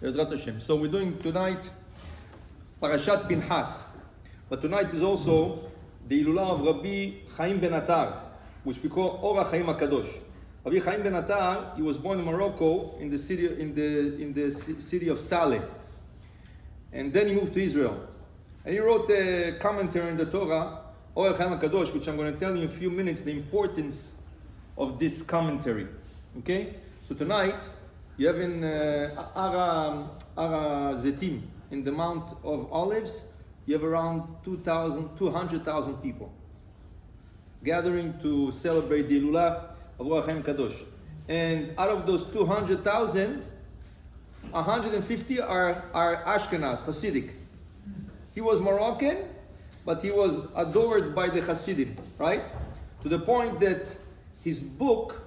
Be'ezrat Hashem. So we're doing tonight Parachat Pinchas. But tonight is also the Hilula of Rabbi HaChaim ben Attar, which we call HaChaim הקדוש. Rabbi HaChaim ben Attar, he was born in Morocco in the city of Saleh. And then he moved to Israel. And he wrote a commentary in the Torah, HaChaim הקדוש, which I'm going to tell you in a few minutes the importance of this commentary. Okay? So tonight, you have in Ara Zetim, in the Mount of Olives, you have around 200,000 people gathering to celebrate the Hilula of HaChaim הקדוש. And out of those 200,000, 150 are Ashkenaz, Hasidic. He was Moroccan, but he was adored by the Hasidim, right? To the point that his book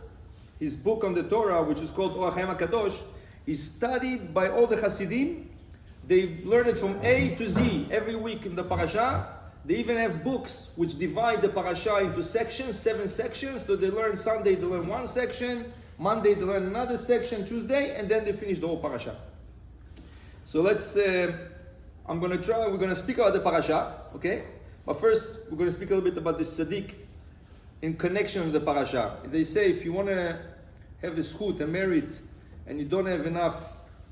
on the Torah, which is called HaChaim הקדוש, is studied by all the Hasidim. They learn it from A to Z every week in the parasha. They even have books which divide the parasha into sections, 7 sections. So they learn Sunday, they learn one section, Monday they learn another section, Tuesday, and then they finish the whole parasha. So we're going to speak about the parasha, okay? But first, we're going to speak a little bit about the tzaddik in connection with the parasha. They say if you want to have the zchut, a merit, and you don't have enough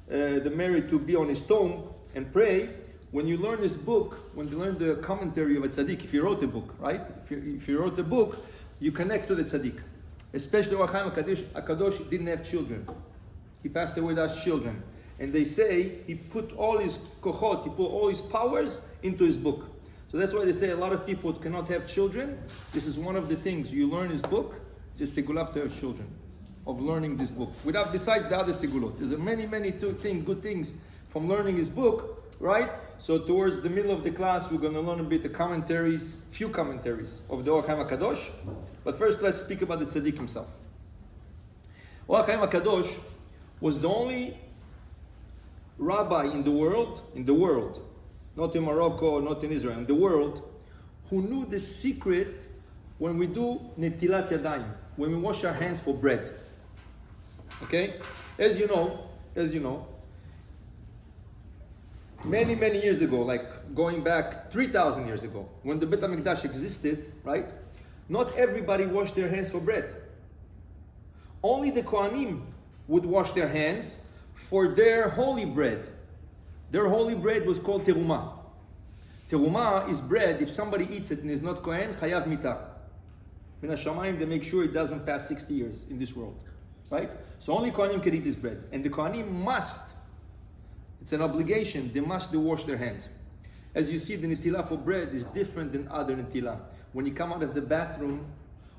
the merit to be on his tomb and pray, when you learn this book, when you learn the commentary of a tzaddik, if you wrote a book, right? If you wrote the book, you connect to the tzaddik. Especially HaChaim הקדוש didn't have children. He passed away without children. And they say he put all his kochot, he put all his powers into his book. So that's why they say a lot of people cannot have children. This is one of the things. You learn his book, it's a segulav to have children, of learning this book. Besides the other segulot. There's many good things from learning his book, right? So towards the middle of the class, we're going to learn a bit the few commentaries of the HaChaim הקדוש. But first, let's speak about the tzaddik himself. HaChaim הקדוש was the only rabbi in the world, not in Morocco, not in Israel, in the world, who knew the secret when we do netilat yadayim, when we wash our hands for bread. Okay? As you know, many years ago, like going back 3,000 years ago, when the Beit HaMikdash existed, right? Not everybody washed their hands for bread. Only the Kohanim would wash their hands for their holy bread. Their holy bread was called terumah. Terumah is bread, if somebody eats it and is not Kohen, chayav mitah. In HaShamayim, they make sure it doesn't pass 60 years in this world. Right? So only Kohanim can eat this bread. And the Kohanim must, it's an obligation, they must wash their hands. As you see, the netilah for bread is different than other netilah. When you come out of the bathroom,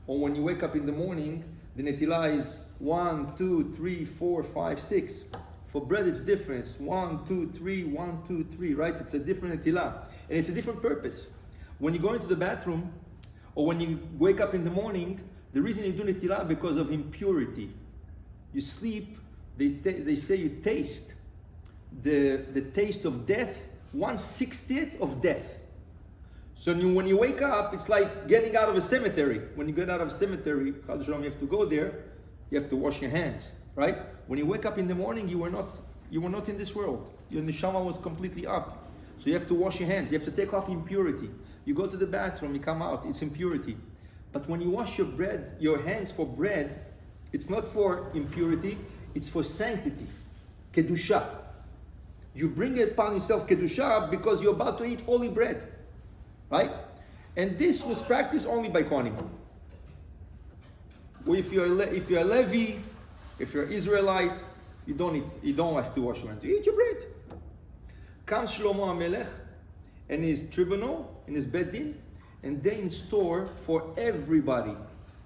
or when you wake up in the morning, the netilah is 1, 2, 3, 4, 5, 6. For bread it's different. It's 1, 2, 3, 1, 2, 3, right? It's a different netilah. And it's a different purpose. When you go into the bathroom, or when you wake up in the morning, the reason you do netilah because of impurity. You sleep, they say you taste the taste of death, 1/60th of death. So when you wake up, it's like getting out of a cemetery. When you get out of a cemetery, you have to go there, you have to wash your hands, right? When you wake up in the morning, you were not in this world. Your neshama was completely up. So you have to wash your hands, you have to take off impurity. You go to the bathroom, you come out, it's impurity. But when you wash your hands for bread, it's not for impurity, it's for sanctity, kedusha. You bring it upon yourself kedusha because you're about to eat holy bread, right? And this was practiced only by Kohanim. If you're a Levi, if you're Israelite, you don't have to wash your hands. You eat your bread. Comes Shlomo HaMelech and his tribunal, in his beddin, and they install for everybody.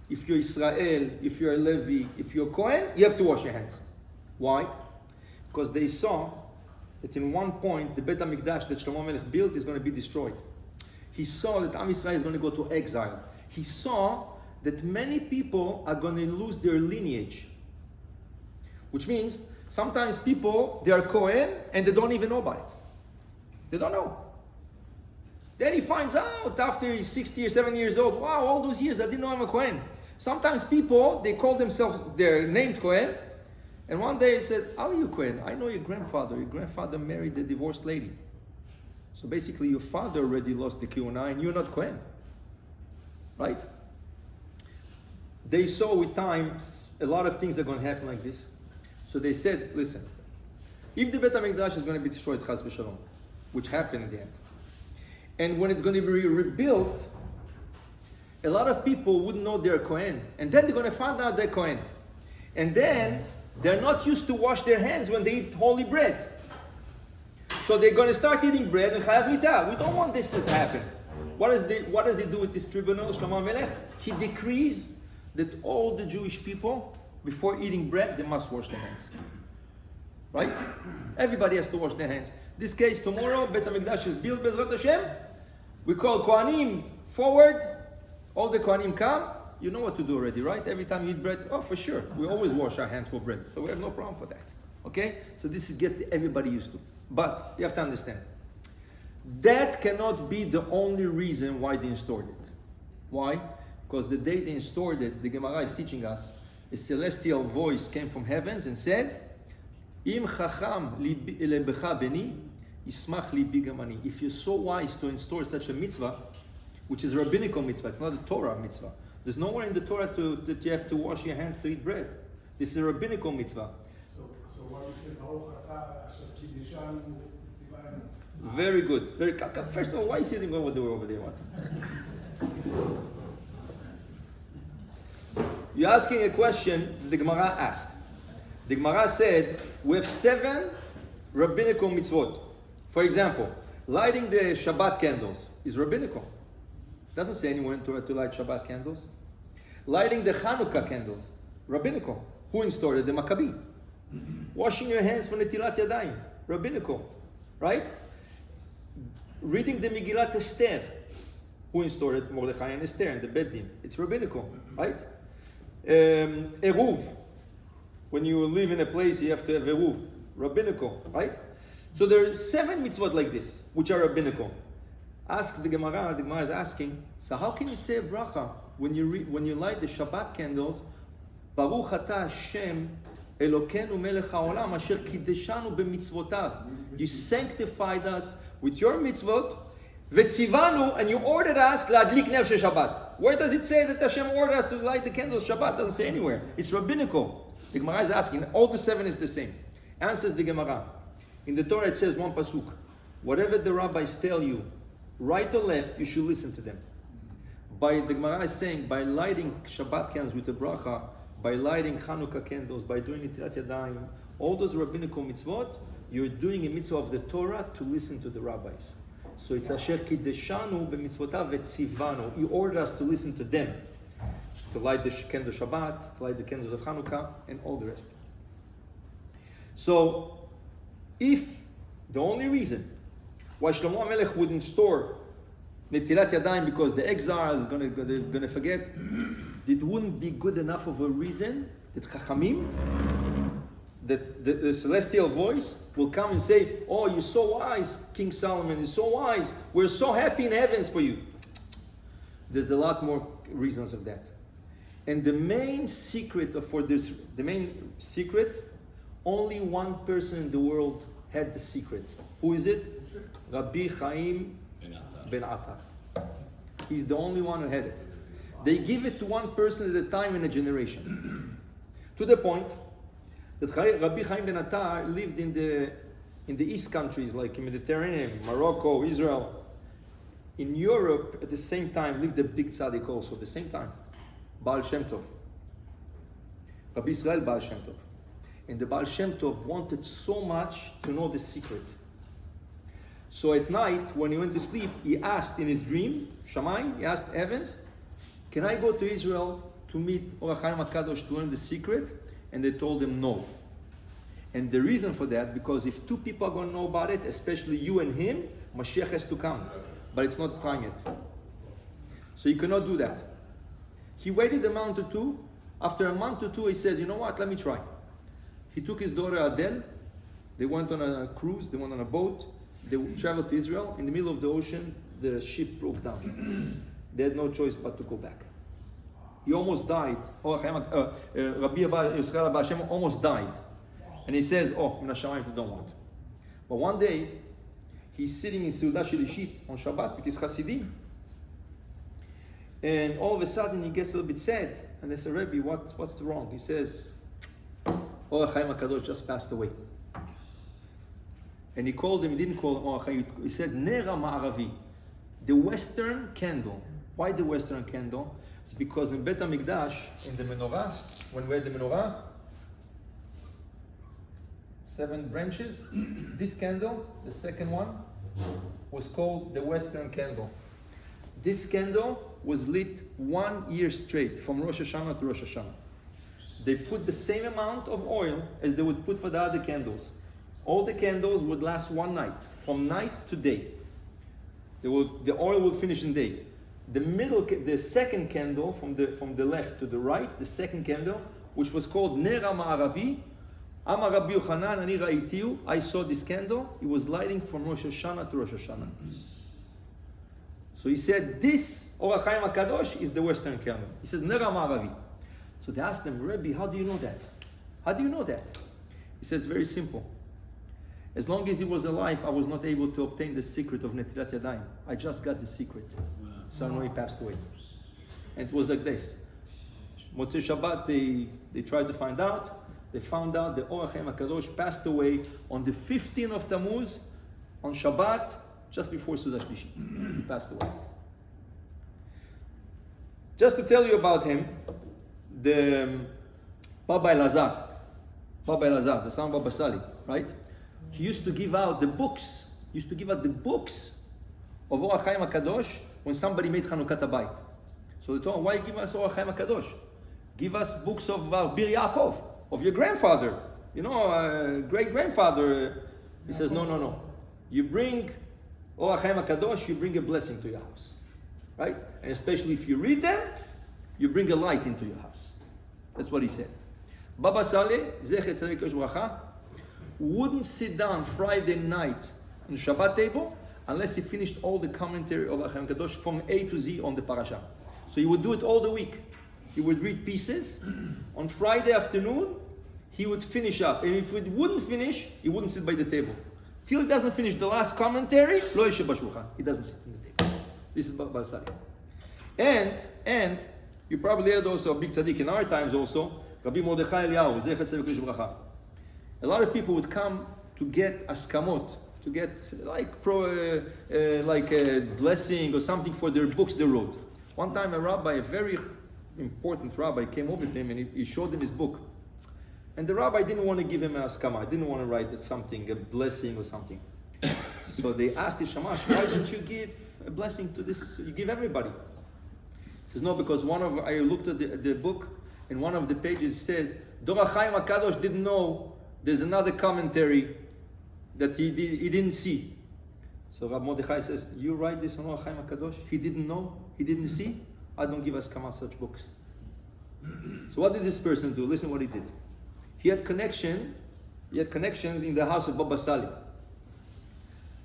If you're Israel, if you're a Levi, if you're Kohen, you have to wash your hands. Why? Because they saw that in one point, the Beit HaMikdash that Shlomo HaMelech built is going to be destroyed. He saw that Am Yisrael is going to go to exile. He saw that many people are going to lose their lineage. Which means, sometimes people, they are Kohen and they don't even know about it. They don't know. Then he finds out after he's 60 or 70 years old, wow, all those years I didn't know I'm a Kohen. Sometimes people, they call themselves, they're named Kohen, And one day he says, how are you Kohen? I know your grandfather. Your grandfather married a divorced lady. So basically your father already lost the Kihuna and you're not Kohen. Right? They saw with time a lot of things are going to happen like this. So they said, listen, if the Bet HaMikdash is going to be destroyed, Chas v'Shalom, which happened in the end, and when it's going to be rebuilt, a lot of people wouldn't know they're Kohen. And then they're going to find out they're Kohen. And then they're not used to wash their hands when they eat holy bread. So they're going to start eating bread and Chayav Mitah. We don't want this to happen. What does he do with this tribunal, Shlomo Melech? He decrees that all the Jewish people, before eating bread, they must wash their hands. Right? Everybody has to wash their hands. This case, tomorrow, Bet HaMikdash is built, Bezrat Hashem. We call Kohanim forward. All the Kohanim come. You know what to do already, right? Every time you eat bread, oh, for sure. We always wash our hands for bread. So we have no problem for that. Okay? So this is get everybody used to. But you have to understand. That cannot be the only reason why they installed it. Why? Because the day they installed it, the Gemara is teaching us, a celestial voice came from heavens and said, Im chacham lebecha beni, ismach libi gamani. If you're so wise to install such a mitzvah, which is a rabbinical mitzvah, it's not a Torah mitzvah. There's nowhere in the Torah that you have to wash your hands to eat bread. This is a rabbinical mitzvah. So what you said, very good. First of all, why are you sitting over there? What? You're asking a question that the Gemara asked. The Gemara said, we have 7 rabbinical mitzvot. For example, lighting the Shabbat candles is rabbinical. Doesn't say anywhere in Torah to light Shabbat candles. Lighting the Hanukkah candles, rabbinical. Who installed it? The Maccabi. Washing your hands for Netilat Yadayim, rabbinical. Right? Reading the Megillat Esther. Who installed it? Mordechai and Esther and the Beit Din. It's rabbinical. Right? Eruv. When you live in a place, you have to have Eruv. Rabbinical. Right? So there are 7 mitzvot like this, which are rabbinical. Ask the Gemara is asking, so how can you say a bracha when you light the Shabbat candles? Baruch atah Hashem Elokeinu melech haolam asher kideshanu b'mitzvotav. You sanctified us with your mitzvot, v'tzivanu, and you ordered us l'adlik ner shel Shabbat. Where does it say that Hashem ordered us to light the candles Shabbat? It doesn't say anywhere. It's rabbinical. The Gemara is asking, all the 7 is the same. Answers the Gemara. In the Torah it says one pasuk, whatever the rabbis tell you, right or left, you should listen to them. The Gemara is saying, by lighting Shabbat candles with a bracha, by lighting Hanukkah candles, by doing Netilat Yadayim, all those rabbinical mitzvot, you're doing a mitzvah of the Torah to listen to the rabbis. So it's Asher Kideshanu b'mitzvotav v'tzivanu. He ordered us to listen to them, to light the candle Shabbat, to light the candles of Hanukkah, and all the rest. So, if the only reason why Shlomo HaMelech wouldn't store Netilat Yadayim because the exiles are going to forget, it wouldn't be good enough of a reason that Chachamim, that the celestial voice will come and say, oh, you're so wise, King Solomon, you're so wise, we're so happy in heavens for you. There's a lot more reasons of that. And the main secret only one person in the world had the secret. Who is it? Rabbi Chaim ben Attar. He's the only one who had it. They give it to one person at a time in a generation. To the point that Rabbi Chaim ben Attar lived in the East countries, like in Mediterranean, Morocco, Israel. In Europe, at the same time, lived a big tzaddik also, at the same time. Baal Shem Tov. Rabbi Israel Baal Shem Tov. And the Baal Shem Tov wanted so much to know the secret. So at night, when he went to sleep, he asked in his dream, Shamayim, he asked heavens, can I go to Israel to meet HaChaim HaKadosh to learn the secret? And they told him no. And the reason for that, because if 2 people are going to know about it, especially you and him, Mashiach has to come. But it's not time yet. So he cannot do that. He waited a month or 2. After a month or 2, he said, you know what, let me try. He took his daughter Adele. They went on a cruise, they went on a boat. They traveled to Israel. In the middle of the ocean, the ship broke down. They had no choice but to go back. He almost died. Rabbi Israel Abba Hashem almost died. And he says, oh, Min HaShamayim you don't want. But one day, he's sitting in Seudah Shelishit on Shabbat with his Hasidim. And all of a sudden, he gets a little bit sad. And they say, Rebbe, what's wrong? He says, oh, HaChaim HaKadosh just passed away. And he called him, he didn't call him Oh HaChaim, he said, Nera Ma'aravi, the Western candle. Why the Western candle? It's because in Bet HaMikdash, in the menorah, when we had the menorah, 7 branches, this candle, the second one, was called the Western candle. This candle was lit 1 year straight, from Rosh Hashanah to Rosh Hashanah. They put the same amount of oil as they would put for the other candles. All the candles would last one night, from night to day. The oil would finish in day. The second candle, from the left to the right, the second candle, which was called Nera Ma'aravi, Amar Rabbi Yochanan, Ani Ra'itiyu, I saw this candle, it was lighting from Rosh Hashanah to Rosh Hashanah. So he said, this Or HaChaim HaKadosh is the Western candle. He says, Nera Ma'aravi. So they asked him, Rebbe, how do you know that? How do you know that? He says, very simple. As long as he was alive, I was not able to obtain the secret of Netilat Yadayim. I just got the secret. So I know he passed away. And it was like this. Motzei Shabbat, they tried to find out. They found out that Or HaChaim HaKadosh passed away on the 15th of Tammuz, on Shabbat, just before Seudah Shlishit. He passed away. Just to tell you about him, the Baba Elazar, the son of Baba Sali, right? He used to give out the books. He used to give out the books of Or HaChaim HaKadosh when somebody made Chanukat HaBayit. So they told him, why give us Or HaChaim HaKadosh? Give us books of Bir Yaakov, of your grandfather, great-grandfather. He says, no. You bring Or HaChaim HaKadosh, you bring a blessing to your house, right? And especially if you read them, you bring a light into your house. That's what he said. Baba Saleh, Zecher Tzaddik Bracha, wouldn't sit down Friday night on the Shabbat table unless he finished all the commentary of HaChaim HaKadosh from A to Z on the Parachat. So he would do it all the week. He would read pieces. On Friday afternoon, he would finish up. And if he wouldn't finish, he wouldn't sit by the table. Till he doesn't finish the last commentary, lo yesheb b'shulchan. He doesn't sit on the table. This is Baba Saleh. And you probably heard also a big tzaddik in our times also, Rabbi Mordechai Eliyahu, Zecher Tzaddik Bracha. A lot of people would come to get askamot, to get like a blessing or something for their books they wrote. One time a rabbi, a very important rabbi, came over to him and he showed him his book. And the rabbi didn't want to give him a askama, didn't want to write something, a blessing or something. So they asked his shamash, why don't you give a blessing to this? You give everybody. He says, no, because I looked at the book and one of the pages says, Or HaChaim HaKadosh didn't know there's another commentary that he didn't see. So Rabbi Mordechai says, you write this on Or HaChaim HaKadosh? He didn't know? He didn't see? I don't give askama such books. So what did this person do? Listen what he did. He had connections in the house of Baba Sali.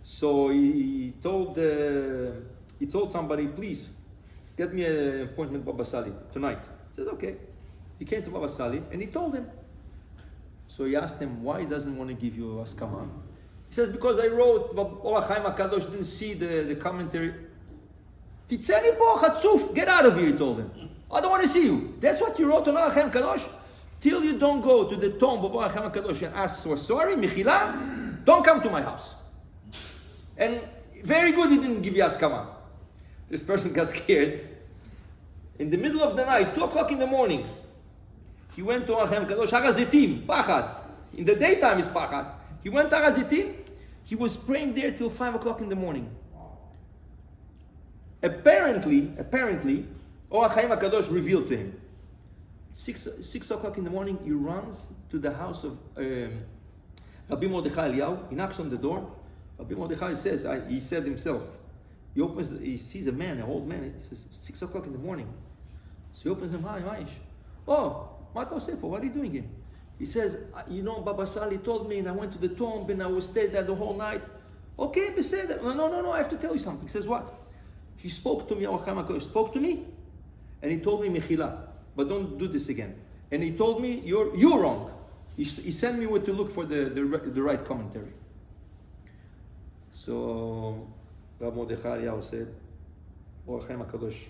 So he told somebody, please, get me an appointment with Baba Sali tonight. He said, okay. He came to Baba Sali and he told him. So he asked him, why he doesn't want to give you askama? He says, because I wrote, Or HaChaim HaKadosh didn't see the commentary. Titzeni po chatzuf, get out of here, he told him. I don't want to see you. That's what you wrote on Or HaChaim HaKadosh? Till you don't go to the tomb of Or HaChaim HaKadosh and ask for sorry, Mechila, don't come to my house. And very good he didn't give you askama. This person got scared. In the middle of the night, 2 o'clock in the morning, he went to Or HaChaim HaKadosh, Har HaZitim, Pachad. In the daytime is Pachad. He went to Har HaZitim. He was praying there till 5 o'clock in the morning. Apparently, Or HaChaim HaKadosh revealed to him. 6 o'clock in the morning, he runs to the house of Rabbi Mordechai Eliyahu. He knocks on the door. Rabbi Mordechai says, he said himself, he sees a man, an old man. He says, 6 o'clock in the morning. So he opens him, hi, Maish. Oh, Mato Sefer, what are you doing here? He says, Baba Sali told me, and I went to the tomb, and I was stayed there the whole night. Okay, but say that. No, I have to tell you something. He says, what? He spoke to me, Or HaChaim HaKadosh spoke to me, and he told me, Mechila, but don't do this again. And he told me, you're wrong. he sent me where to look for the right commentary. So Rav Mordechai Eliyahu said, החיים הקדוש,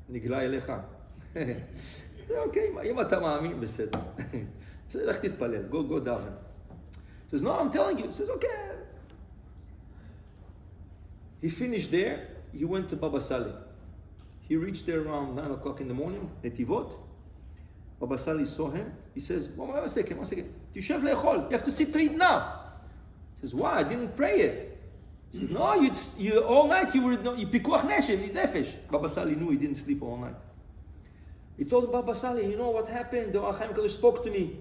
נגלה אליך. אוקיי, אם אתה מאמין, בסדר. בסדר, לך תתפלל, go daven. He says, no, I'm telling you. He says, okay. He finished there, he went to Baba Sali. He reached there around 9 o'clock in the morning, Netivot. Baba Sali saw him. He says, one second. תשב לאכול, you have to sit to eat now. He says, why? I didn't pray it. He says, no, you all night you were pikuach nefesh. Baba Sali knew he didn't sleep all night. He told Baba Sali, you know what happened? The HaKadosh spoke to me.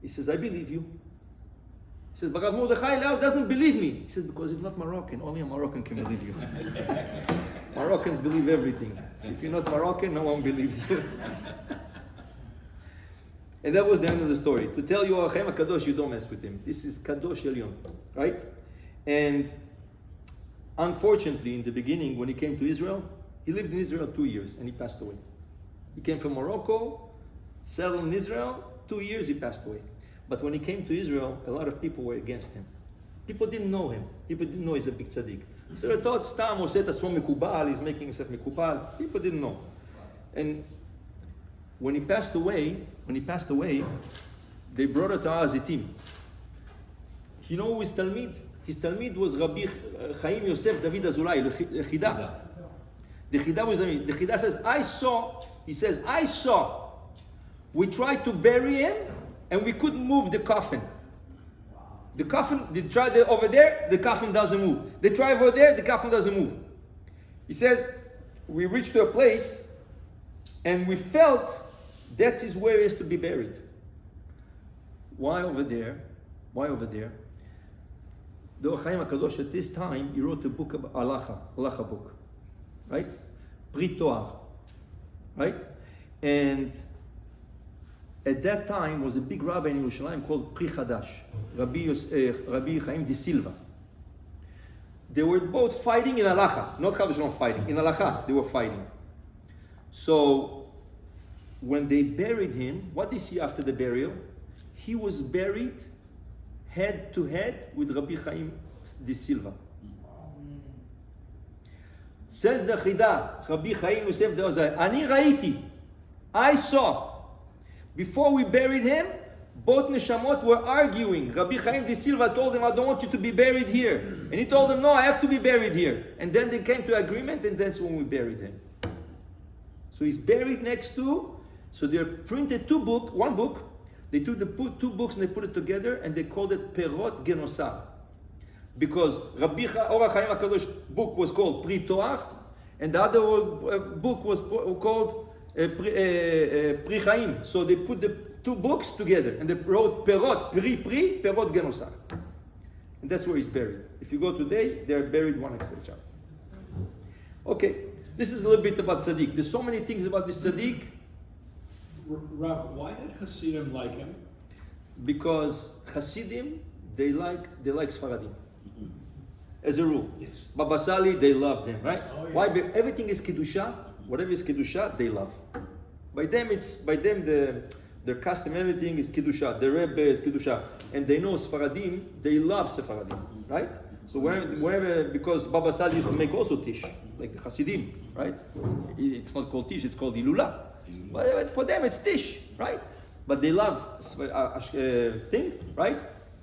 He says, I believe you. He says, but Rav Mordechai Eliyahu doesn't believe me. He says, because he's not Moroccan. Only a Moroccan can believe you. Moroccans believe everything. If you're not Moroccan, no one believes you. And that was the end of the story. To tell you, HaChaim HaKadosh, you don't mess with him. This is Kadosh Elyon, right? And unfortunately, in the beginning, when he came to Israel, he lived in Israel 2 years and he passed away. He came from Morocco, settled in Israel, 2 years he passed away. But when he came to Israel, a lot of people were against him. People didn't know him. People didn't know he's a big tzaddik. So they thought, Stam עושה את עצמו מקובל, he's making himself מקובל. People didn't know. And when he passed away, they brought it to Har Hazitim. You know who his Talmid? His Talmid was Rabbi Chaim Yosef David Azulai, Chida. The Chida was Talmid. The Chida says, I saw. We tried to bury him and we couldn't move the coffin. The coffin, they tried over there, the coffin doesn't move. They try over there, the coffin doesn't move. He says, we reached to a place and we felt that is where he has to be buried. Why over there? The HaChaim HaKadosh at this time, he wrote a book about halacha book, right? Pri Toar, right? And at that time was a big rabbi in Yerushalayim called Pri Chadash, Rabbi Chaim de Silva. They were both fighting in halacha, not Chadash fighting, in halacha they were fighting. So when they buried him, what did they see after the burial? He was buried head to head with Rabbi Chaim de Silva. Says the Chida, Rabbi Chaim Yosef de Ozai, Ani Raiti, I saw. Before we buried him, both neshamot were arguing. Rabbi Chaim de Silva told him, I don't want you to be buried here. And he told them, no, I have to be buried here. And then they came to agreement, and that's when we buried him. So he's buried next to, so they printed one book. They took two books and they put it together, and they called it Perot Genosar. Because Rabbi HaChaim HaKadosh book was called Pri Toar, and the other book was called Pri Chaim. So they put the two books together and they wrote Perot Genosar. And that's where he's buried. If you go today, they're buried one next to each other. Okay, this is a little bit about Tzaddik. There's so many things about this Tzaddik. Rav, why did Hasidim like him? Because Hasidim, they like Sfaradim. As a rule. Yes. Baba Sali, they loved him, right? Oh, yeah. Why? Everything is Kedusha. Whatever is Kedusha, they love. By them, their custom, everything is Kedusha. The Rebbe is Kedusha. And they know Sfaradim, they love Sephardim, right? So wherever, because Baba Sali used to make also Tish, like the Hasidim, right? It's not called Tish, it's called Hilula. But for them, it's Tish, right? But they love thing, right?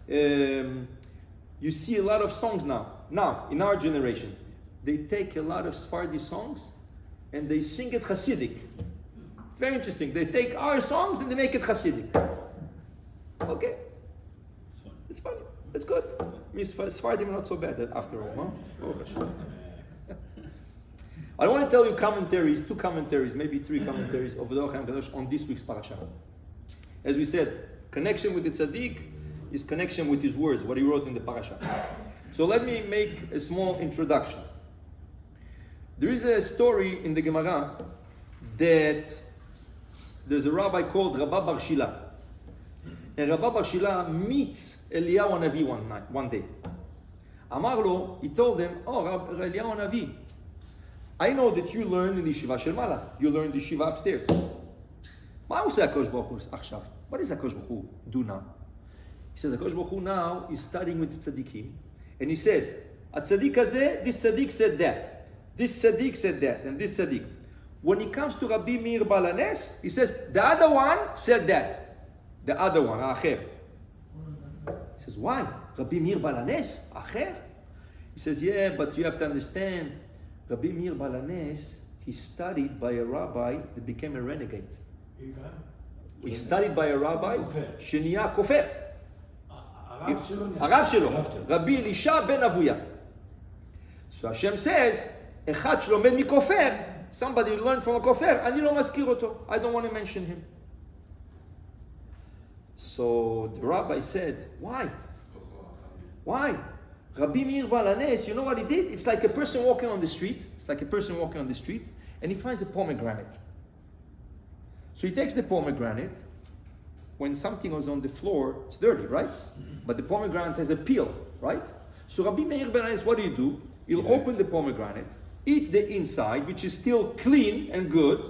You see a lot of songs now, in our generation. They take a lot of Sephardi songs and they sing it Hasidic. It's very interesting. They take our songs and they make it Hasidic. Okay. It's funny. It's good. Sephardim are not so bad after all, huh? I want to tell you two commentaries, maybe 3 commentaries of the HaChaim HaKadosh on this week's parasha. As we said, connection with the tzaddik is connection with his words, what he wrote in the parasha. So let me make a small introduction. There is a story in the Gemara that there's a rabbi called Rabba Bar Shila. And Rabba Bar Shila meets Eliyahu Hanavi one day. Amar lo, he told him, oh, Eliyahu Hanavi, I know that you learn in the yeshiva של מעלה. You learn in the yeshiva upstairs. מה עושה הקדוש ברוך הוא עכשיו? what does HaKadosh Baruch Hu do now? He says HaKadosh Baruch Hu now is studying with the tzaddikim, and he says, "Atzadik hazeh, this tzaddik said that, this tzaddik said that, and this tzaddik." When he comes to Rabbi Meir Baal HaNes, he says, the other one said that. The other one, האחר. He says, why? Rabbi Meir Baal HaNes, האחר? He says, yeah, but you have to understand, Rabbi Meir Baal HaNes, he studied by a rabbi that became a renegade. He studied by a rabbi שנהיה כופר. הרב שלו, רבי אלישע בן אבויה. So Hashem says, אחד שלומד מכופר, somebody learned from a כופר, אני לא מזכיר אותו. I don't want to mention him. So the rabbi said, why? Why? Rabbi Meir Baal HaNes, you know what he did? It's like a person walking on the street. It's like a person walking on the street, and he finds a pomegranate. So he takes the pomegranate. When something was on the floor, it's dirty, right? But the pomegranate has a peel, right? So Rabbi Meir Baal HaNes, what do? He'll open the pomegranate, eat the inside, which is still clean and good,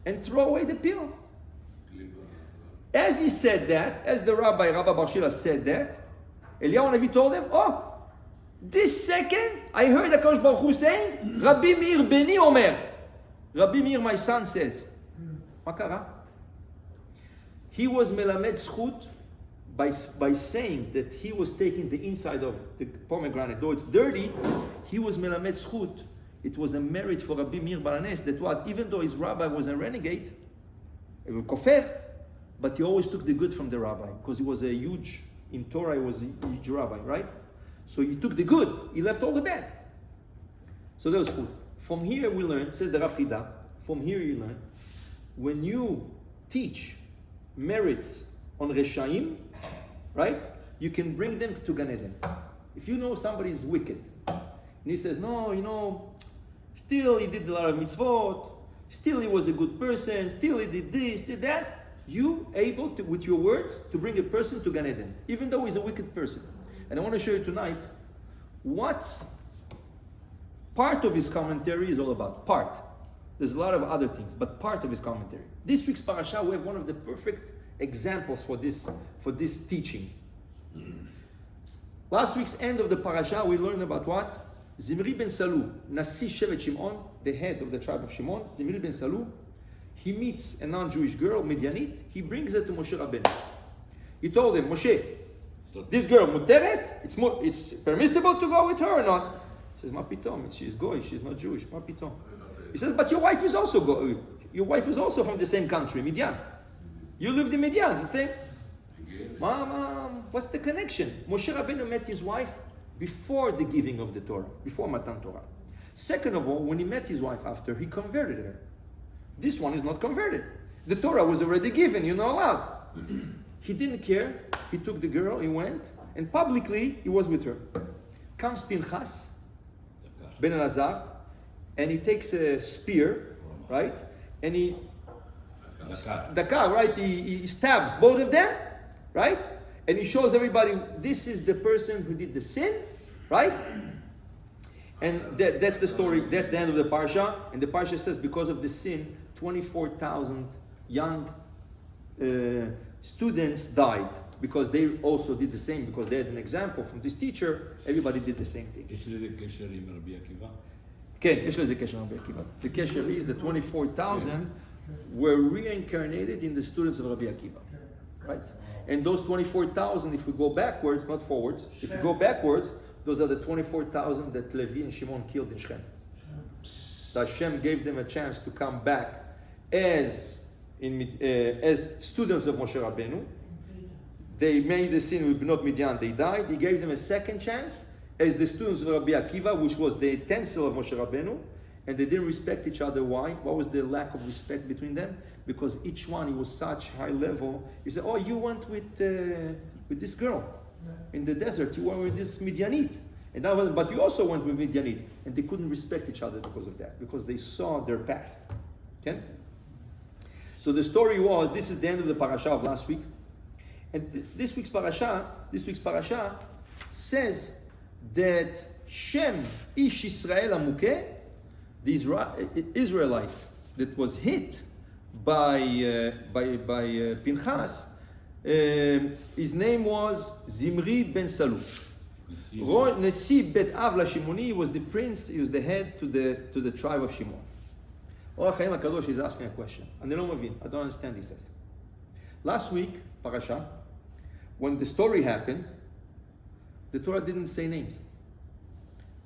and throw away the peel. As he said that, as the Rabbi Bar Shila said that, Eliyahu Navi told him, oh, this second, I heard HaKadosh Baruch Hu saying, Rabbi Meir Beni Omer. Rabbi Meir, my son, says. מה קרה? He was melamed zchut by saying that he was taking the inside of the pomegranate, though it's dirty, he was melamed zchut. It was a merit for Rabbi Meir Baal HaNes that what, even though his rabbi was a renegade, a kofer, but he always took the good from the rabbi, because he was a huge, in Torah he was a huge rabbi, right? So he took the good, he left all the bad. So that was good. From here we learn, says the Rav Chida, from here you learn, when you teach merits on Reshaim, right? You can bring them to Gan Eden. If you know somebody is wicked, and he says, no, you know, still he did a lot of mitzvot, still he was a good person, still he did this, did that, you able to, with your words, to bring a person to Gan Eden, even though he's a wicked person. And I want to show you tonight what part of his commentary is all about. Part. There's a lot of other things, but part of his commentary. This week's parasha, we have one of the perfect examples for this teaching. Last week's end of the parasha, we learned about what? Zimri ben Salu, Nasi Shevet Shimon, the head of the tribe of Shimon, Zimri ben Salu, he meets a non-Jewish girl, Midianit, he brings her to Moshe Rabbeinu. He told him, Moshe, this girl, muteret, it's permissible to go with her or not? He says, ma pitom, she's goy, she's not Jewish, ma pitom. He says, but your wife is also from the same country, Midian. You lived in Midian, it's the same. Mom, what's the connection? Moshe Rabbeinu met his wife before the giving of the Torah, before Matan Torah. Second of all, when he met his wife after, he converted her. This one is not converted. The Torah was already given, you're not allowed. He didn't care, he took the girl, he went, and publicly he was with her. Comes Pinchas, Ben Elazar, and he takes a spear, right? And he stabs both of them, right? And he shows everybody, this is the person who did the sin, right? And that's the story, that's the end of the parsha. And the parsha says, because of the sin, 24,000 young students died, because they also did the same, because they had an example from this teacher, everybody did the same thing. יש לזה קשר עם רבי עקיבא? כן, יש לזה קשר עם רבי עקיבא. The קשר is the 24,000 were reincarnated in the students of Rabbi Akiva, right? And those 24,000, if we go backwards, not forwards, if we go backwards, those are the 24,000 that Levi and Shimon killed in Shechem. So Hashem gave them a chance to come back as students of Moshe Rabbeinu. They made the sin with Bnot Midian, they died. He gave them a second chance as the students of Rabbi Akiva, which was the utensil of Moshe Rabbeinu, and they didn't respect each other. Why? What was the lack of respect between them? Because each one, he was such high level. He said, oh, you went with this girl in the desert, you went with this Midianite. And that was, but you also went with Midianite. And they couldn't respect each other because of that, because they saw their past. Okay? So the story was, this is the end of the parasha of last week. And this week's parasha says that Shem Ish Israel Amukeh, the Israelite that was hit by Pinchas, His name was Zimri ben Salu. Nesi bet Av Shimoni was the prince, he was the head to the tribe of Shimon. HaChaim הקדוש is asking a question. אני לא מבין, I don't understand, he says. Last week, Parachat, when the story happened, the Torah didn't say names.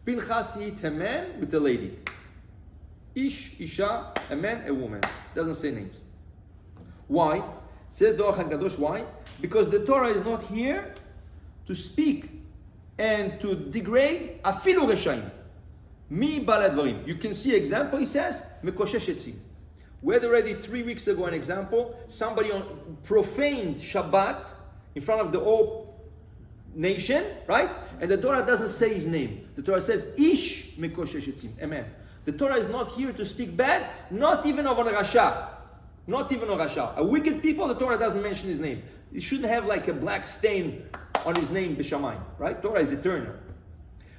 Pinchas hit a man with a lady. Ish, Isha, a man, a woman. Doesn't say names. Why? Says the HaKadosh, why? Because the Torah is not here to speak and to degrade afilu reshaim. Mi baladvarim. You can see example, he says, mekoshesh etzim. We had already 3 weeks ago an example. Somebody profaned Shabbat in front of the whole nation, right? And the Torah doesn't say his name. The Torah says, Ish mekoshesh etzim, a man. The Torah is not here to speak bad, not even of a Rasha. Not even a Rasha. A wicked people, the Torah doesn't mention his name. It shouldn't have like a black stain on his name, B'Shamayim, right? Torah is eternal.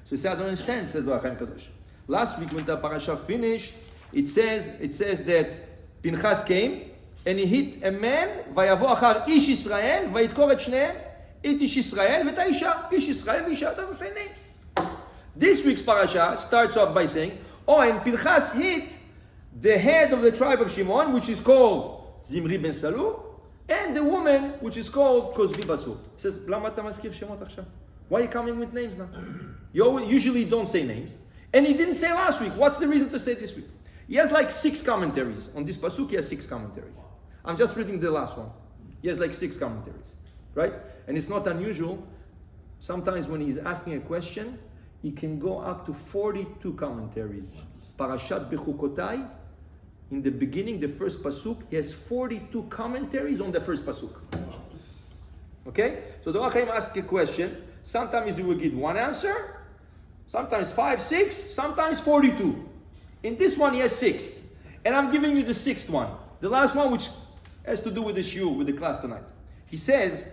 So he said, I don't understand, says the HaKadosh. Last week when the parasha finished, it says that Pinchas came and he hit a man, vayavo achar ish Israel, vayitkor et shneim, et ish Israel, v'et ha'isha, ish Israel v'isha, it doesn't say names. This week's parasha starts off by saying, and Pinchas hit the head of the tribe of Shimon, which is called Zimri ben Salu, and the woman, which is called Kozbi Batzur. He says, Lama ta mazkir shemot achshav? Why are you coming with names now? You usually don't say names. And he didn't say last week. What's the reason to say this week? He has like 6 commentaries. On this pasuk, he has 6 commentaries. I'm just reading the last one. He has like 6 commentaries. Right? And it's not unusual. Sometimes when he's asking a question, he can go up to 42 commentaries. Parashat Bechukotai, in the beginning, the first pasuk, he has 42 commentaries on the first pasuk. Okay? So the HaChaim asks a question. Sometimes he will give one answer, sometimes 5, 6, sometimes 42. In this one, he has 6. And I'm giving you the 6th one. The last one, which has to do with the shiur, with the class tonight. He says,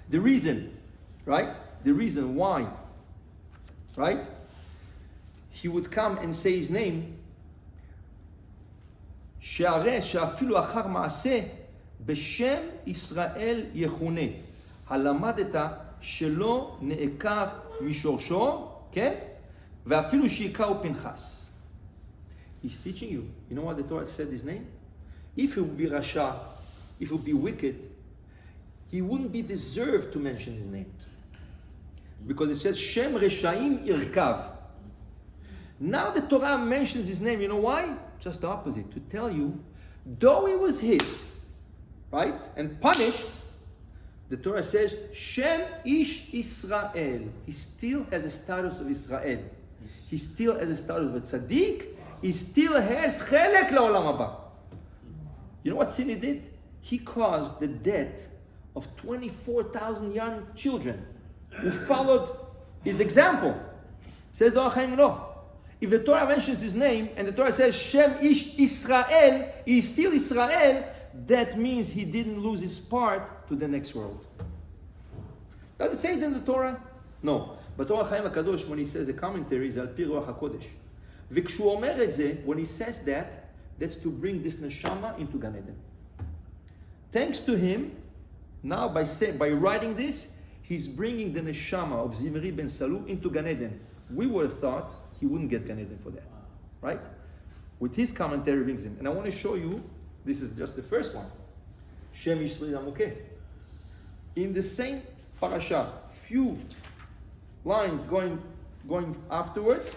the reason, right? The reason why, right? He would come and say his name, שהרי שאפילו אחר מעשה בשם ישראל יכונה. הלמדת שלא נעקר משורשו, כן? ואפילו שיקראו פנחס. He's teaching you. You know what the Torah said his name? If he would be Rasha, if he would be wicked, he wouldn't be deserved to mention his name. Because it says, Shem Reshaim Irkav. Now the Torah mentions his name. You know why? Just the opposite. To tell you, though he was hit, right, and punished, the Torah says, Shem Ish Israel. He still has a status of Israel. He still has a status of a tzaddik. He still has chelek la'olam haba. You know what sin he did? He caused the death of 24,000 young children who followed his example. Says the HaChaim, no. If the Torah mentions his name and the Torah says Shem Ish Israel, he is still Israel, that means he didn't lose his part to the next world. Does it say it in the Torah? No. But HaChaim הקדוש, when he says the commentary, is על פי רוח הקודש. וכשהוא אומר את זה, when he says that, that's to bring this neshama into Gan Eden. Thanks to him, now by writing this, he's bringing the neshama of Zimri ben Salu into Gan Eden. We would have thought he wouldn't get Gan Eden for that, right? With his commentary brings him. And I want to show you, this is just the first one. Shem Yisrael Amukeh. In the same parasha, few lines going afterwards,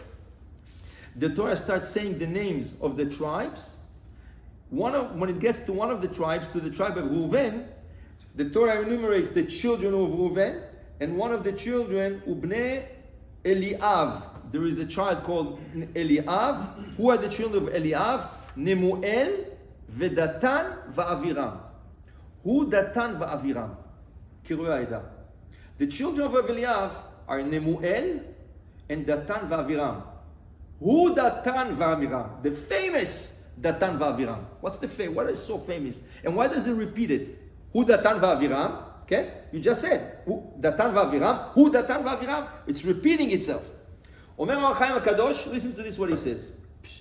the Torah starts saying the names of the tribes. When it gets to one of the tribes, to the tribe of Reuven, the Torah enumerates the children of Reuven, and one of the children, Ubnei Eliav. There is a child called Eliav. Who are the children of Eliav? Nemuel, Vedatan, Va'aviram. Who Datan Va'aviram? Kirui Aida. The children of Eliav are Nemuel and Datan Va'aviram. Who Datan Va'aviram? The famous Datan Va'aviram. What's the fame? What is so famous? And why does it repeat it? Who Datan Va'aviram? Okay? You just said. Who Datan Va'aviram? Who Datan Va'aviram? It's repeating itself. Omer HaChaim הקדוש, listen to this what he says.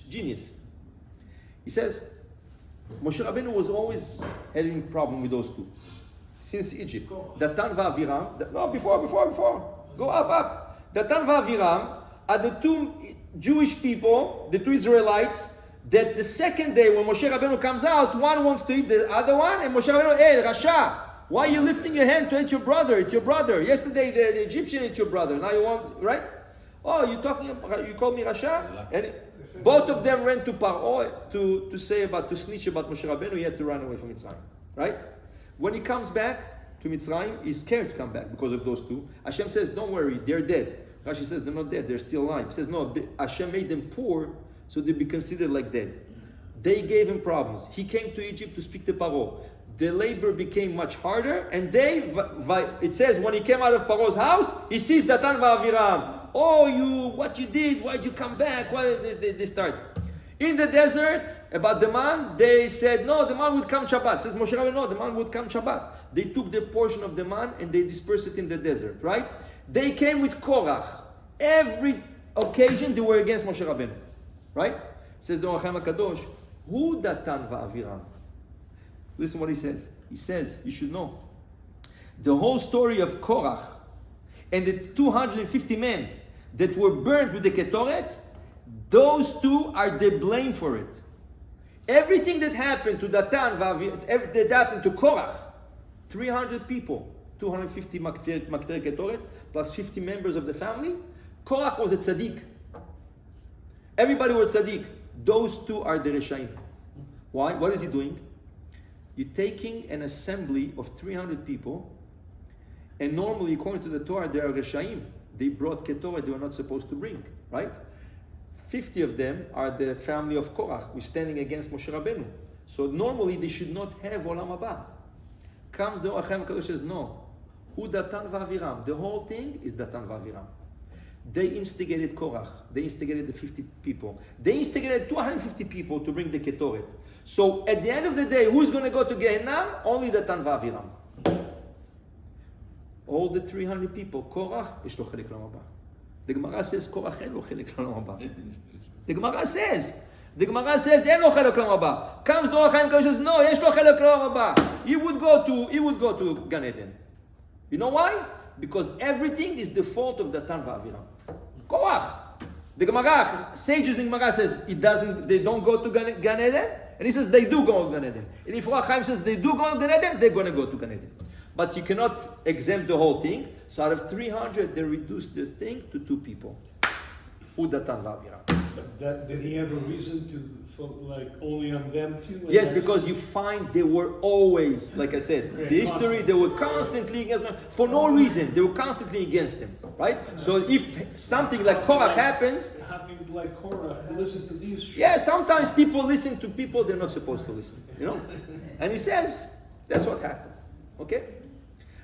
Genius. He says, Moshe Rabbeinu was always having a problem with those two. since Egypt. Datan va'Aviram. No, before. Go up. Datan va'Aviram are the two Jewish people, the two Israelites, that the second day when Moshe Rabbeinu comes out, one wants to eat the other one, and Moshe Rabbeinu, hey, Rasha, why are you lifting your hand to eat your brother? It's your brother. Yesterday the Egyptian ate your brother. Now you want, right? Oh, you call me Rasha? And both of them ran to Paro to snitch about Moshe Rabbeinu. He had to run away from Mitzrayim, right? When he comes back to Mitzrayim, he's scared to come back because of those two. Hashem says, don't worry, they're dead. Rashi says they're not dead, they're still alive. He says, no, Hashem made them poor, so they be considered like dead. They gave him problems. He came to Egypt to speak to Paro. The labor became much harder, and it says when he came out of Paro's house, he sees Datan va'Aviram. Oh, what you did, why'd you come back? Why they start? In the desert, about the man, they said, no, the man would come Shabbat. Says Moshe Rabbeinu, no, the man would come Shabbat. They took the portion of the man and they dispersed it in the desert, right? They came with Korach. Every occasion they were against Moshe Rabbeinu, right? Says the HaChaim HaKadosh, Hu Datan va'Aviram. Listen what he says. He says, you should know, the whole story of Korach and the 250 men that were burned with the Ketoret, those two are the blame for it. Everything that happened to Datan, that happened to Korach, 300 people, 250 Makter Ketoret, plus 50 members of the family, Korach was a tzaddik. Everybody was tzaddik. Those two are the Reshaim. Why? What is he doing? You're taking an assembly of 300 people, and normally, according to the Torah, they are Reshaim. They brought Ketoret they were not supposed to bring, right? 50 of them are the family of Korach, who is standing against Moshe Rabbeinu. So normally, they should not have Olam Haba. Comes the HaChaim HaKadosh says, no. Hu Datan va'Aviram. The whole thing is Datan va'Aviram. They instigated Korach. They instigated the 50 people. They instigated 250 people to bring the Ketoret. So at the end of the day, who's going to go to Gehenna? Only Datan va'Aviram. All the 300 people, Korach, יש לו חלק לעולם הבא. The Gemara says, Korach אין לו חלק לעולם הבא. The Gemara says, אין לו חלק לעולם הבא. Comes the HaChaim HaKadosh says, no, יש לו חלק לעולם הבא. He would go to Gan Eden. You know why? Because everything is the fault of Datan va'Aviram. Korach. The Gemara, sages in Gemara says, they don't go to Gan Eden, and he says they do go to Gan Eden. And if HaChaim says they do go to Gan Eden, they're going to go to Gan Eden. But you cannot exempt the whole thing. So out of 300, they reduced this thing to 2 people. Hu Datan va'Aviram. But did he have a reason to like only on them too? Like yes, because you find they were always, like I said, the history, they were constantly against them. For no reason, they were constantly against him, right? So if something like Korach happens... How can you like Korach listen to these... Yeah, sometimes people listen to people they're not supposed to listen, you know? And he says, that's what happened, okay?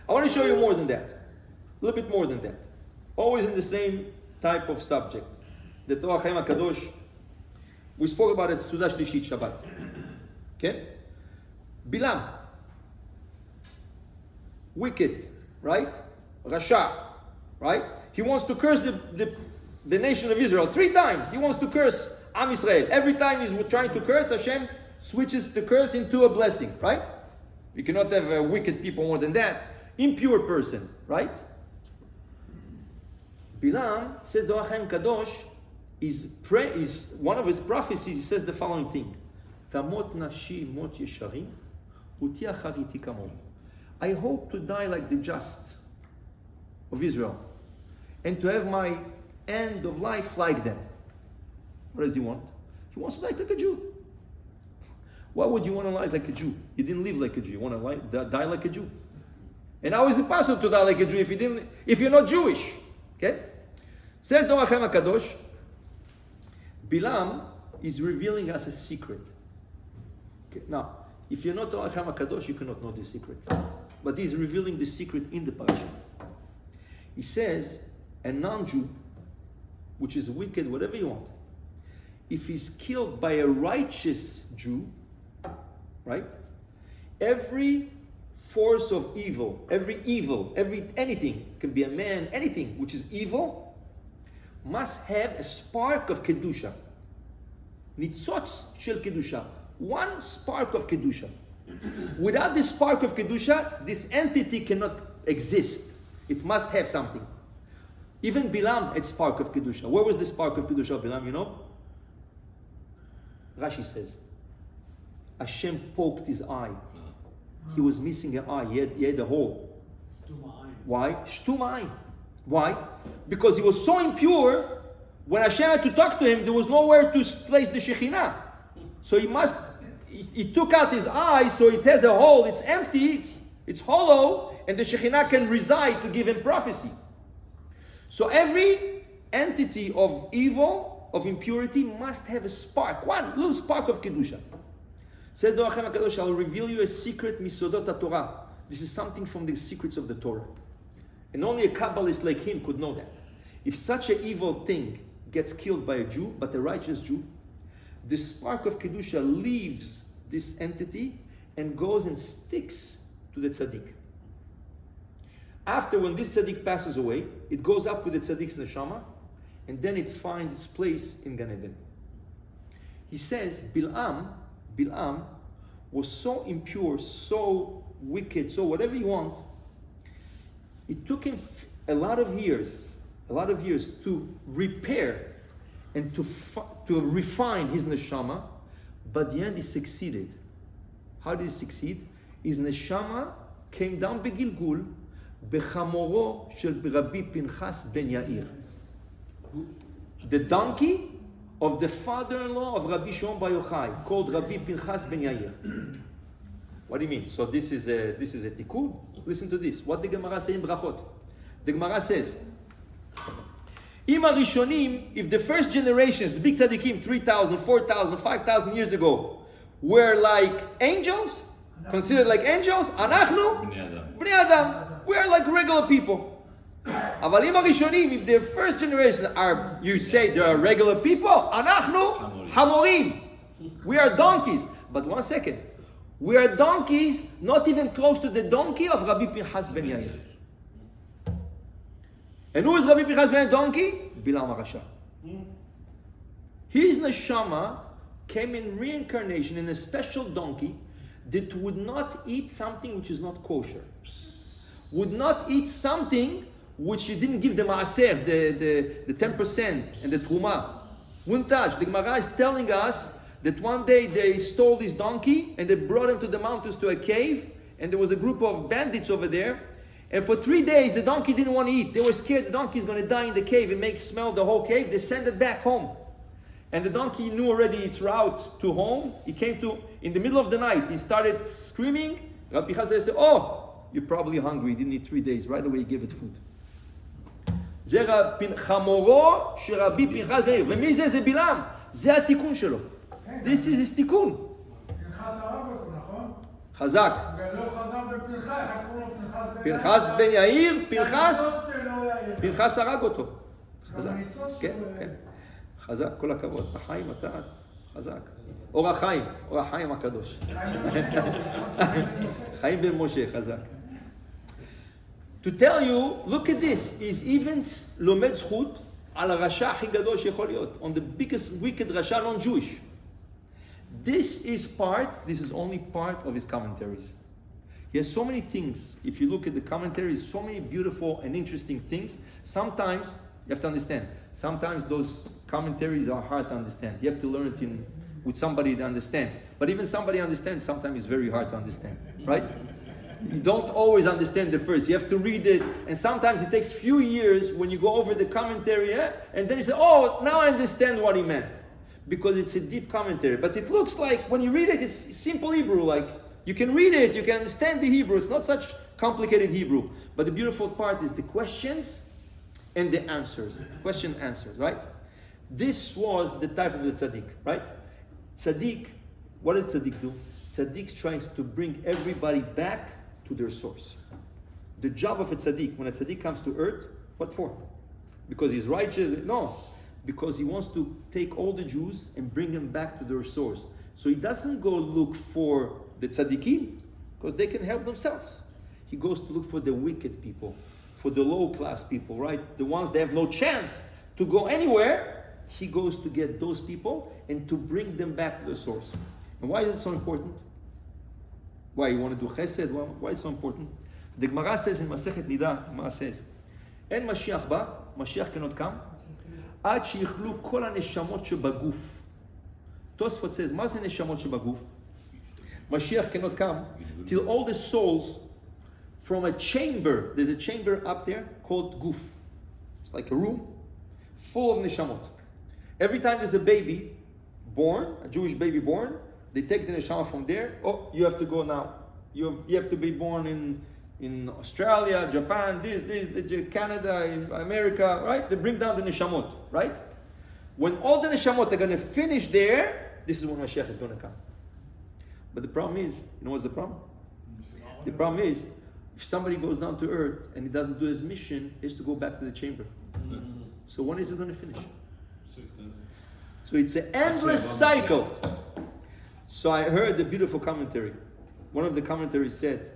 I want to show you more than that. A little bit more than that. Always in the same type of subject. The Torah HaChaim HaKadosh, we spoke about it, Sudah Shlishit Shabbat. Okay? Bilam. Wicked, right? Rasha, right? He wants to curse the nation of Israel 3 times. He wants to curse Am Israel. Every time he's trying to curse, Hashem switches the curse into a blessing, right? You cannot have wicked people more than that. Impure person, right? Bilam says the HaChaim HaKadosh is one of his prophecies. He says the following thing: Tamot nafshi mot yesharim, uti achariti kamon. I hope to die like the just of Israel, and to have my end of life like them. What does he want? He wants to die like a Jew. Why would you want to live like a Jew? You didn't live like a Jew. You want to die like a Jew. And how is it possible to die like a Jew if you're not Jewish? Okay? Says the HaChaim HaKadosh, Bilam is revealing us a secret. Okay, now, if you're not the HaChaim HaKadosh, you cannot know the secret. But he's revealing the secret in the parasha. He says, a non-Jew, which is wicked, whatever you want, if he's killed by a righteous Jew, right? Every force of evil, anything, can be a man, anything which is evil, must have a spark of Kedusha. Nitzotz shel Kedusha. One spark of Kedusha. Without this spark of Kedusha, this entity cannot exist. It must have something. Even Bilam had spark of Kedusha. Where was the spark of Kedusha of Bilam, you know? Rashi says, Hashem poked his eye. He was missing an eye. He had a hole. Why? Shtuma'ayin. Why? Because he was so impure, when Hashem had to talk to him, there was nowhere to place the Shekhinah. So he took out his eye, so it has a hole, it's empty, it's hollow, and the Shekhinah can reside to give him prophecy. So every entity of evil, of impurity, must have a spark, one little spark of Kedusha. Says the HaKadosh, I will reveal you a secret misodot HaTorah. This is something from the secrets of the Torah. And only a Kabbalist like him could know that. If such an evil thing gets killed by a Jew, but a righteous Jew, the spark of Kedusha leaves this entity and goes and sticks to the tzaddik. After, when this tzaddik passes away, it goes up with the tzaddik's neshama, and then it finds its place in Gan Eden. He says, Bilam was so impure, so wicked, so whatever you want. It took him a lot of years to repair and to refine his neshama, but in the end he succeeded. How did he succeed? His neshama came down begilgul bechamoro shel Rabbi Pinchas ben Yair, the donkey of the father-in-law of Rabbi Shimon Bar Yochai, called Rabbi Pinchas ben Yair. What do you mean? So this is a tikkun? Listen to this. What the Gemara says in Brachot. The Gemara says, if the first generations, the big tzaddikim, 3,000, 4,000, 5,000 years ago, were like angels, considered like angels, anachnu, bnei adam, we are like regular people. If the first generation are, you say they are regular people, anachnu, hamorim, we are donkeys. But one second, we are donkeys, not even close to the donkey of Rabbi Pinchas ben Yair. And who is Rabbi Pinchas ben Yair donkey? Bilam HaRasha. His neshama came in reincarnation in a special donkey that would not eat something which is not kosher. Would not eat something which you didn't give the maaser, the 10% and the truma. Wouldn't touch. The Gemara is telling us that one day they stole this donkey and they brought him to the mountains to a cave, and there was a group of bandits over there, and for 3 days the donkey didn't want to eat. They were scared the donkey is going to die in the cave and make smell the whole cave. They sent it back home, and the donkey knew already its route to home. He came to, in the middle of the night, he started screaming. Rabbi Pinchas said, oh, you're probably hungry, you didn't eat 3 days. Right away give it food. חמורו של רבי פנחס בן יאיר. ומי זה? זה בלעם. זה התיקון שלו. This is his תיקון. פנחס הרג אותו, נכון? חזק. ולא חזר בפנחס, איך קוראים לו פנחס בן יאיר, פנחס הרג אותו. חזק. כן, כן. חזק, כל הכבוד. החיים אתה חזק. אור החיים הקדוש. חיים בן משה, חזק. To tell you, look at this, is even לומד זכות על הרשע הכי גדול שיכול להיות, on the biggest wicked רשע non-Jewish. This is only part of his commentaries. He has so many things. If you look at the commentaries, so many beautiful and interesting things. Sometimes, you have to understand, sometimes those commentaries are hard to understand. You have to learn it with somebody that understands. But even somebody understands, sometimes it's very hard to understand, right? You don't always understand the first. You have to read it, and sometimes it takes few years when you go over the commentary, and then you say, oh, now I understand what he meant. Because it's a deep commentary. But it looks like, when you read it, it's simple Hebrew. Like, you can read it, you can understand the Hebrew. It's not such complicated Hebrew. But the beautiful part is the questions and the answers. Question, answers, right? This was the type of the tzaddik, right? Tzaddik, what did tzaddik do? Tzaddik tries to bring everybody back to their source. The job of a tzaddik, when a tzaddik comes to earth, what for? Because he's righteous? No. Because he wants to take all the Jews and bring them back to their source. So he doesn't go look for the tzaddikim, because they can help themselves. He goes to look for the wicked people, for the low class people, right? The ones that have no chance to go anywhere. He goes to get those people and to bring them back to the source. And why is it so important? Why, you want to do chesed? Why it's so important? The Gemara says in Masechet Nida, Gemara says, אין משיח בא, משיח cannot come, עד שיכלו כל הנשמות שבגוף. Tosfot says, מה זה נשמות שבגוף? Mashiach cannot come till all the souls from a chamber, there's a chamber up there called guf. It's like a room full of neshamot. Every time there's a baby born, a Jewish baby born, they take the neshama from there. Oh, you have to go now. You have to be born in Australia, Japan, Canada, in America, right? They bring down the neshamot, right? When all the neshamot are going to finish there, this is when Mashiach is going to come. But the problem is, you know what's the problem? The problem is, if somebody goes down to earth and he doesn't do his mission, he has to go back to the chamber. So when is it going to finish? So it's an endless cycle. So I heard the beautiful commentary. One of the commentaries said,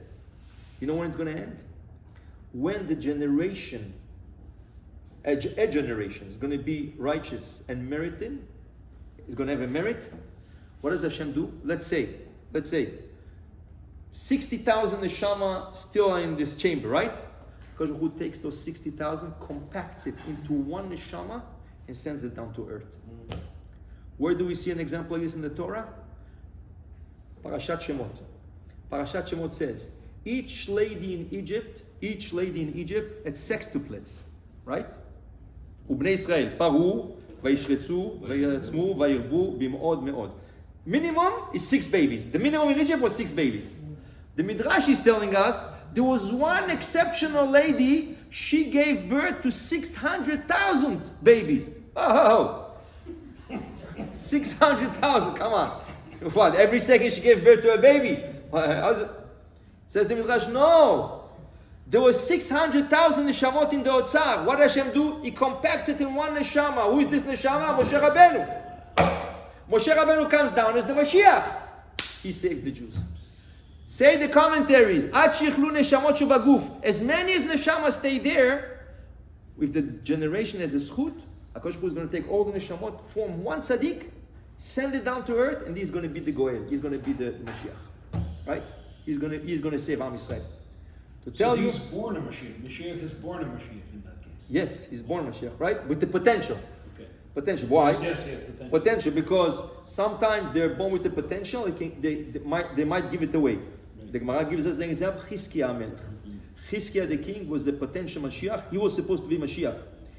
you know when it's going to end? When the generation, a generation is going to be righteous and meriting, is going to have a merit. What does Hashem do? Let's say 60,000 neshama still are in this chamber, right? Because who takes those 60,000, compacts it into one neshama and sends it down to earth. Where do we see an example of this in the Torah? Parachat Shemot. Parachat Shemot says, each lady in Egypt had sextuplets, right? ובני ישראל פרו וישרצו ויעצמו וירבו במאוד מאוד. Minimum is 6 babies. The minimum in Egypt was 6 babies. The Midrash is telling us there was one exceptional lady, she gave birth to 600,000 babies. Oh, 600,000, come on. What, every second she gave birth to a baby? Says the Midrash, no. There was 600,000 neshamot in the Otzar. What does Hashem do? He compacts it in one neshama. Who is this neshama? Moshe Rabbeinu. Moshe Rabbeinu comes down as the Mashiach. He saves the Jews. Say the commentaries. Ad shichlu neshamot shebaguf. As many as neshama stay there, if the generation has a schut, HaKadosh Baruch Hu is going to take all the neshamot, form one tzaddik, send it down to earth, and he's going to be the Goel. He's going to be the Mashiach. Right? He's going to save Am Yisrael. To tell you, he's born a Mashiach. Mashiach is born a Mashiach in that case. Yes, he's born Mashiach, right? With the potential. Okay. Potential. Why? Yes, Potential, because sometimes they're born with the potential, they might give it away. The Gemara gives us an example, Chizkiah HaMelech. Chizkiah the king was the potential Mashiach. He was supposed to be Mashiach.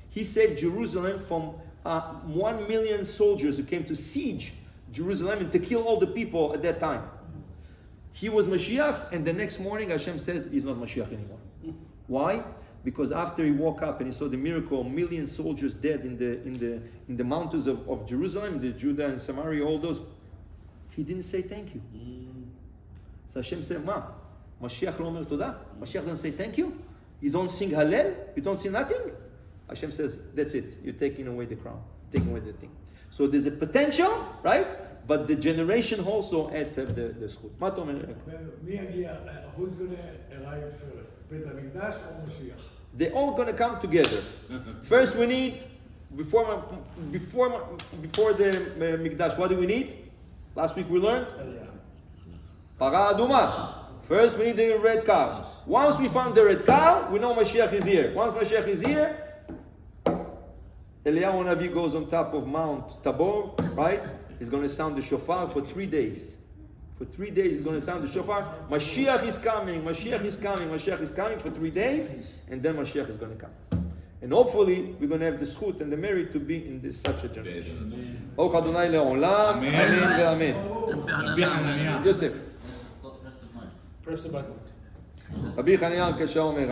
He saved Jerusalem from 1 million soldiers who came to siege Jerusalem and to kill all the people at that time. He was Mashiach, and the next morning Hashem says he's not Mashiach anymore. Why? Because after he woke up and he saw the miracle, 1 million soldiers dead in the mountains of Jerusalem, the Judah and Samaria, all those, he didn't say thank you. So Hashem said, Ma, Mashiach lo omer todah? Mashiach doesn't say thank you? You don't sing Hallel? You don't sing nothing? Hashem says, that's it. You're taking away the crown, taking away the thing. So there's a potential, right? But the generation also have the zchut. מה אתה אומר? מי יגיע? Who's going to arrive first? בית המקדש או משיח? They're all going to come together. First we need, before the Mikdash, what do we need? Last week we learned? Para Aduma. First we need the red cow. Once we found the red cow, we know Mashiach is here. Once Mashiach is here, Eliyahu Navi goes on top of Mount Tabor, right? He's going to sound the shofar for 3 days. For 3 days he's going to sound the shofar. Mashiach is coming, Mashiach is coming, Mashiach is coming for 3 days, and then Mashiach is going to come. And hopefully we're going to have the zchut and the merit to be in this such a generation. Baruch Adonai le'olam, amen ve'amen. Yosef. Press the button. רבי חניה הקשה אומר